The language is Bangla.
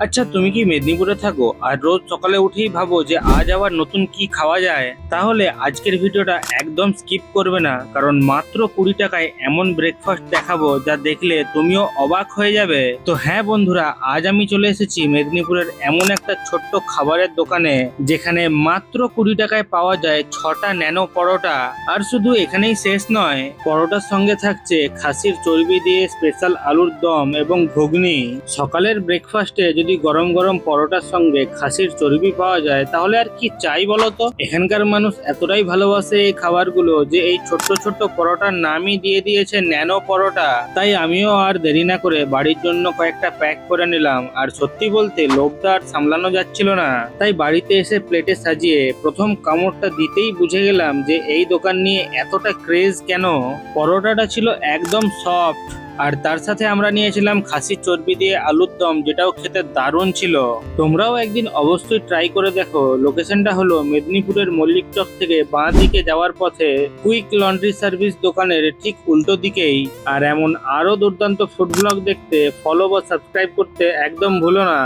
আচ্ছা, তুমি কি মেদিনীপুরে থাকো আর রোজ সকালে উঠেই ভাবো যে আজ আবার নতুন কি খাওয়া যায়? তাহলে আজকের ভিডিওটা একদম স্কিপ করবে না, কারণ মাত্র 20 টাকায় এমন ব্রেকফাস্ট দেখাবো যা দেখলে তুমিও অবাক হয়ে যাবে। তো হ্যাঁ বন্ধুরা, আজ আমি চলে এসেছি মেদিনীপুরের এমন একটা ছোট্ট খাবারের দোকানে যেখানে মাত্র 20 টাকায় পাওয়া যায় 6টা ন্যানো পরোটা। আর শুধু এখানেই শেষ নয়, পরোটার সঙ্গে থাকছে খাসির চর্বি দিয়ে স্পেশাল আলুর দম এবং ঘুগনি। সকালের ব্রেকফাস্টে যদি গরম গরম পরোটার সঙ্গে খাসির চর্বি পাওয়া যায় তাহলে আর কি চাই বলো তো। এখানকার মানুষ এতটাই ভালোবাসে এই খাবারগুলো যে এই ছোট্ট ছোট্ট পরোটার নামই দিয়ে দিয়েছে ন্যানো পরোটা। তাই আমিও আর দেরি না করে বাড়ির জন্য কয়েকটা প্যাক করে নিলাম। আর সত্যি বলতে লোভটা আর সামলানো যাচ্ছিল না, তাই বাড়িতে এসে প্লেটে সাজিয়ে প্রথম কামড়টা দিতেই বুঝে গেলাম যে এই দোকান নিয়ে এতটা ক্রেজ কেন। পরোটাটা ছিল একদম সফট, আর তার সাথে আমরা নিয়েছিলাম খাসির চর্বি দিয়ে আলুর দম, যেটাও খেতে দারুণ ছিল। তোমরাও একদিন অবশ্যই ট্রাই করে দেখো। লোকেশনটা হলো মেদিনীপুরের মল্লিক চক থেকে বাঁ দিকে যাওয়ার পথে কুইক লন্ড্রি সার্ভিস দোকানের ঠিক উল্টো দিকেই। আর এমন আরো দুর্দান্ত ফুড ব্লগ দেখতে ফলো বা সাবস্ক্রাইব করতে একদম ভুলো না।